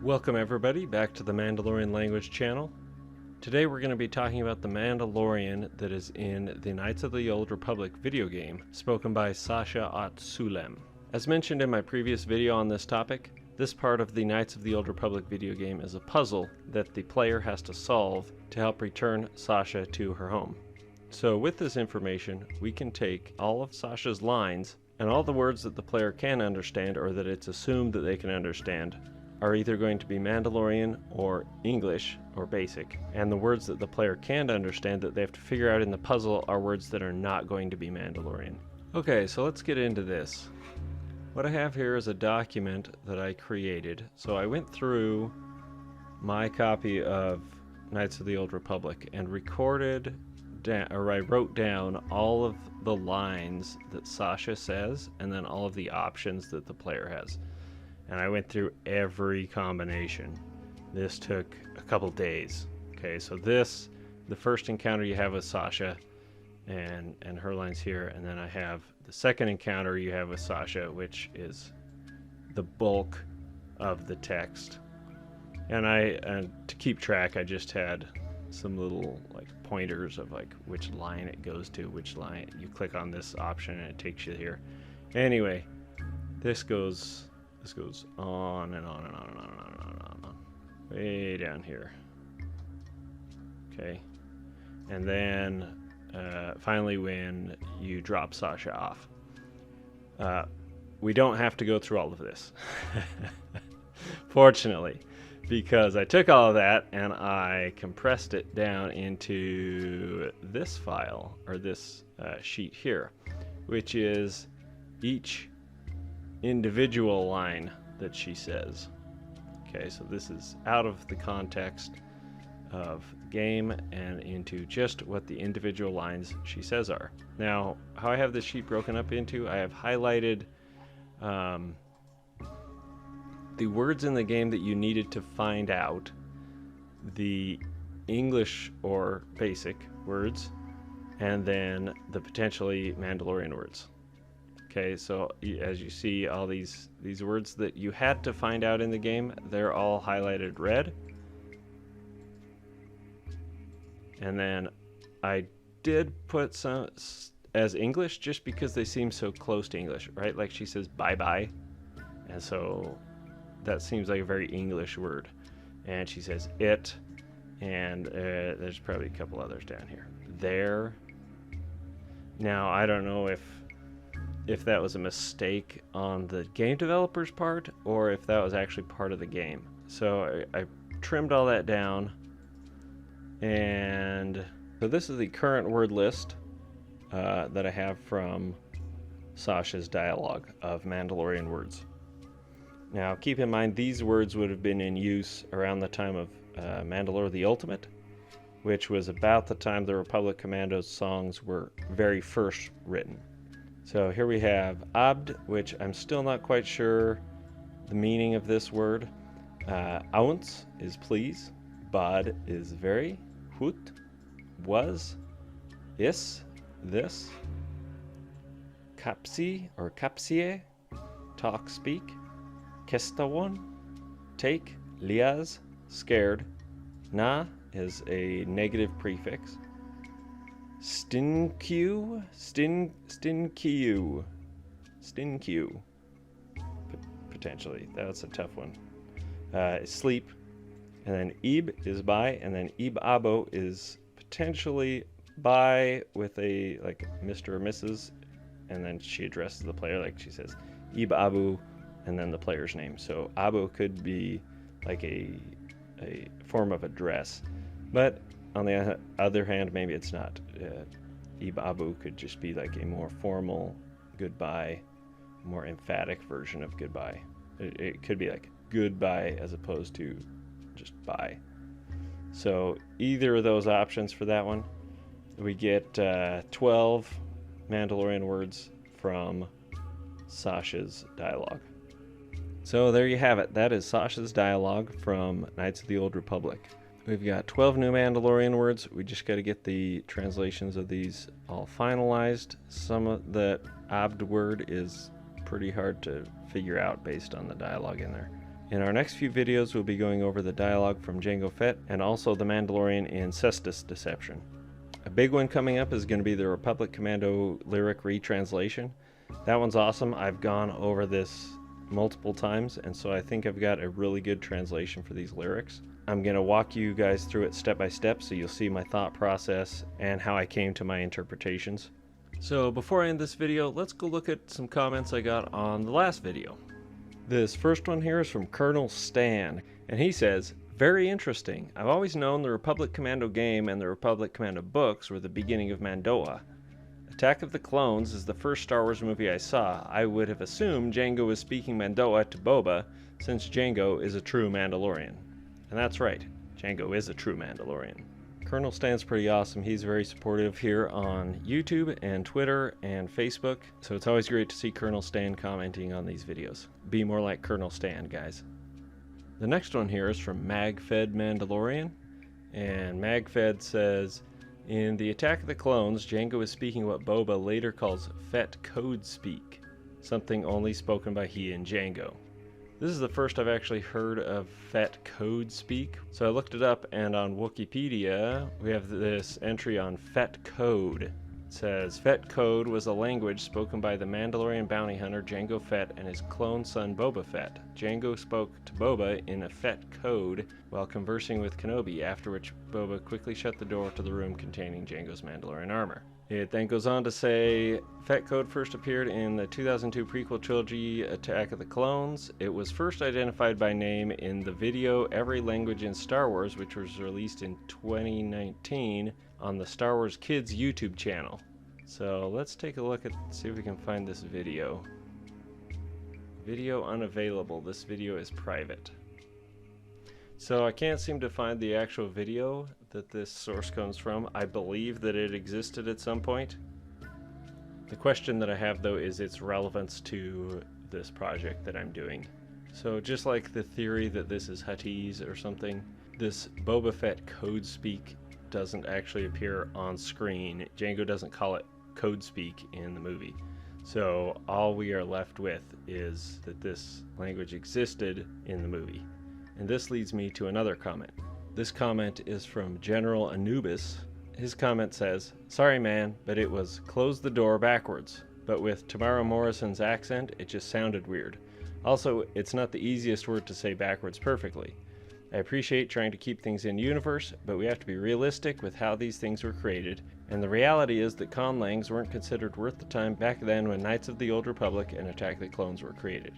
Welcome everybody back to the Mandalorian language channel. Today we're going to be talking about the Mandalorian that is in the Knights of the Old Republic video game, spoken by Sasha Ot Sulem. As mentioned in my previous video on this topic, this part of the Knights of the Old Republic video game is a puzzle that the player has to solve to help return Sasha to her home. So with this information, we can take all of Sasha's lines and all the words that the player can understand or that it's assumed that they can understand are either going to be Mandalorian or English or basic, and the words that the player can't understand that they have to figure out in the puzzle are words that are not going to be Mandalorian. Okay, so let's get into this. What I have here is a document that I created. So I went through my copy of Knights of the Old Republic and I wrote down all of the lines that Sasha says and then all of the options that the player has. And I went through every combination. This took a couple days. Okay, so the first encounter you have with Sasha and her lines here, and then I have the second encounter you have with Sasha, which is the bulk of the text. And to keep track, I just had some little like pointers of like which line it goes to, which line you click on this option and it takes you here. Anyway, this goes on and on and on and on and on and on and on, way down here. Okay, and then finally when you drop Sasha off, we don't have to go through all of this, fortunately, because I took all of that and I compressed it down into this file, or this sheet here, which is each individual line that she says. Okay, so this is out of the context of the game and into just what the individual lines she says are. Now, how I have this sheet broken up into, I have highlighted the words in the game that you needed to find out, the English or basic words, and then the potentially Mandalorian words. Okay, so as you see, all these words that you had to find out in the game, they're all highlighted red. And then I did put some as English just because they seem so close to English, right? Like she says bye-bye, and so that seems like a very English word. And she says it, and there's probably a couple others down here. There. Now, I don't know if that was a mistake on the game developer's part or if that was actually part of the game. So I trimmed all that down, and so this is the current word list that I have from Sasha's dialogue of Mandalorian words. Now keep in mind these words would have been in use around the time of Mandalore the Ultimate, which was about the time the Republic Commandos songs were very first written. So here we have abd, which I'm still not quite sure the meaning of this word. Ounce is please. Bod is very. Hut, was. Is, this. Kapsi or kapsie, talk, speak. Kestawan, take. Liaz, scared. Na is a negative prefix. Stinkiu, potentially. That's a tough one. Sleep, and then ib is by, and then ib abo is potentially by with a like Mr. or Mrs. and then she addresses the player like she says ib abu and then the player's name. So abo could be like a form of address, but on the other hand, maybe it's not. Ib Abu could just be like a more formal goodbye, more emphatic version of goodbye. It could be like goodbye as opposed to just bye. So either of those options for that one. We get 12 Mandalorian words from Sasha's dialogue. So there you have it. That is Sasha's dialogue from Knights of the Old Republic. We've got 12 new Mandalorian words. We just got to get the translations of these all finalized. Some of the abd word is pretty hard to figure out based on the dialogue in there. In our next few videos, we'll be going over the dialogue from Jango Fett and also the Mandalorian in Cestus Deception. A big one coming up is going to be the Republic Commando lyric retranslation. That one's awesome. I've gone over this multiple times, and so I think I've got a really good translation for these lyrics. I'm going to walk you guys through it step by step so you'll see my thought process and how I came to my interpretations. So before I end this video, let's go look at some comments I got on the last video. This first one here is from Colonel Stan, and he says, "Very interesting. I've always known the Republic Commando game and the Republic Commando books were the beginning of Mando'a. Attack of the Clones is the first Star Wars movie I saw. I would have assumed Jango was speaking Mando'a to Boba, since Jango is a true Mandalorian." And that's right, Jango is a true Mandalorian. Colonel Stan's pretty awesome. He's very supportive here on YouTube and Twitter and Facebook, so it's always great to see Colonel Stan commenting on these videos. Be more like Colonel Stan, guys. The next one here is from MagFed Mandalorian, and MagFed says, "In the Attack of the Clones, Jango is speaking what Boba later calls Fett code speak, something only spoken by he and Jango. This is the first I've actually heard of Fett code speak, so I looked it up, and on Wikipedia we have this entry on Fett code. It says, Fett code was a language spoken by the Mandalorian bounty hunter Jango Fett and his clone son Boba Fett. Jango spoke to Boba in a Fett code while conversing with Kenobi, after which Boba quickly shut the door to the room containing Jango's Mandalorian armor." It then goes on to say, Fett code first appeared in the 2002 prequel trilogy Attack of the Clones. It was first identified by name in the video Every Language in Star Wars, which was released in 2019 on the Star Wars Kids YouTube channel. So let's take a look at, see if we can find this video. Video unavailable. This video is private. So I can't seem to find the actual video that this source comes from. I believe that it existed at some point. The question that I have though is its relevance to this project that I'm doing. So just like the theory that this is Huttese or something, this Boba Fett code speak doesn't actually appear on screen. Jango doesn't call it code speak in the movie. So all we are left with is that this language existed in the movie. And this leads me to another comment. This comment is from General Anubis. His comment says, "Sorry man, but it was close the door backwards. But with Tamara Morrison's accent, it just sounded weird. Also, it's not the easiest word to say backwards perfectly. I appreciate trying to keep things in universe, but we have to be realistic with how these things were created. And the reality is that conlangs weren't considered worth the time back then when Knights of the Old Republic and Attack of the Clones were created."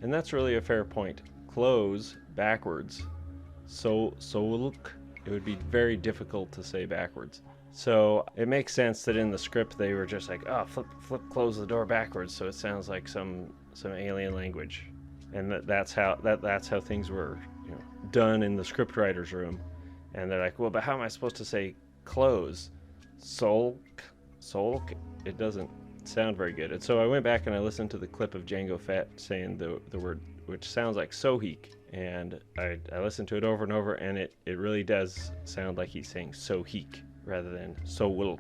And that's really a fair point. Close backwards. Solk, it would be very difficult to say backwards. So it makes sense that in the script they were just like, oh, flip, close the door backwards, so it sounds like some alien language, and that's how things were, done in the scriptwriter's room. And they're like, well, but how am I supposed to say close? Solk. It doesn't sound very good. And so I went back and I listened to the clip of Jango Fett saying the word, which sounds like Sohik, and I listened to it over and over, and it really does sound like he's saying Sohik rather than Sowilk.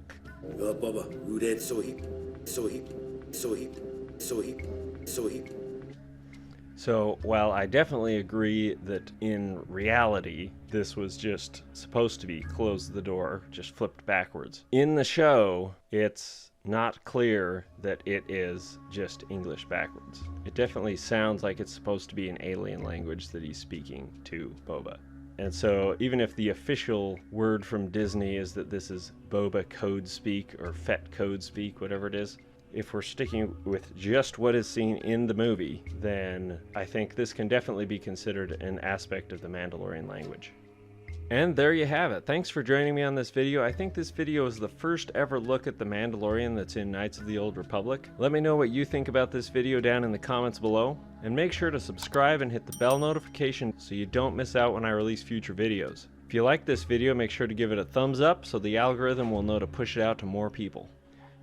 So while I definitely agree that in reality this was just supposed to be close the door, just flipped backwards, in the show it's not clear that it is just English backwards. It definitely sounds like it's supposed to be an alien language that he's speaking to Boba. And so even if the official word from Disney is that this is Boba code speak or Fett code speak, whatever it is, if we're sticking with just what is seen in the movie, then I think this can definitely be considered an aspect of the Mandalorian language. And there you have it. Thanks for joining me on this video. I think this video is the first ever look at the Mandalorian that's in Knights of the Old Republic. Let me know what you think about this video down in the comments below. And make sure to subscribe and hit the bell notification so you don't miss out when I release future videos. If you like this video, make sure to give it a thumbs up so the algorithm will know to push it out to more people.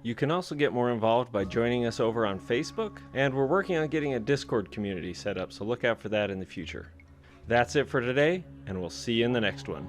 You can also get more involved by joining us over on Facebook, and we're working on getting a Discord community set up, so look out for that in the future. That's it for today, and we'll see you in the next one.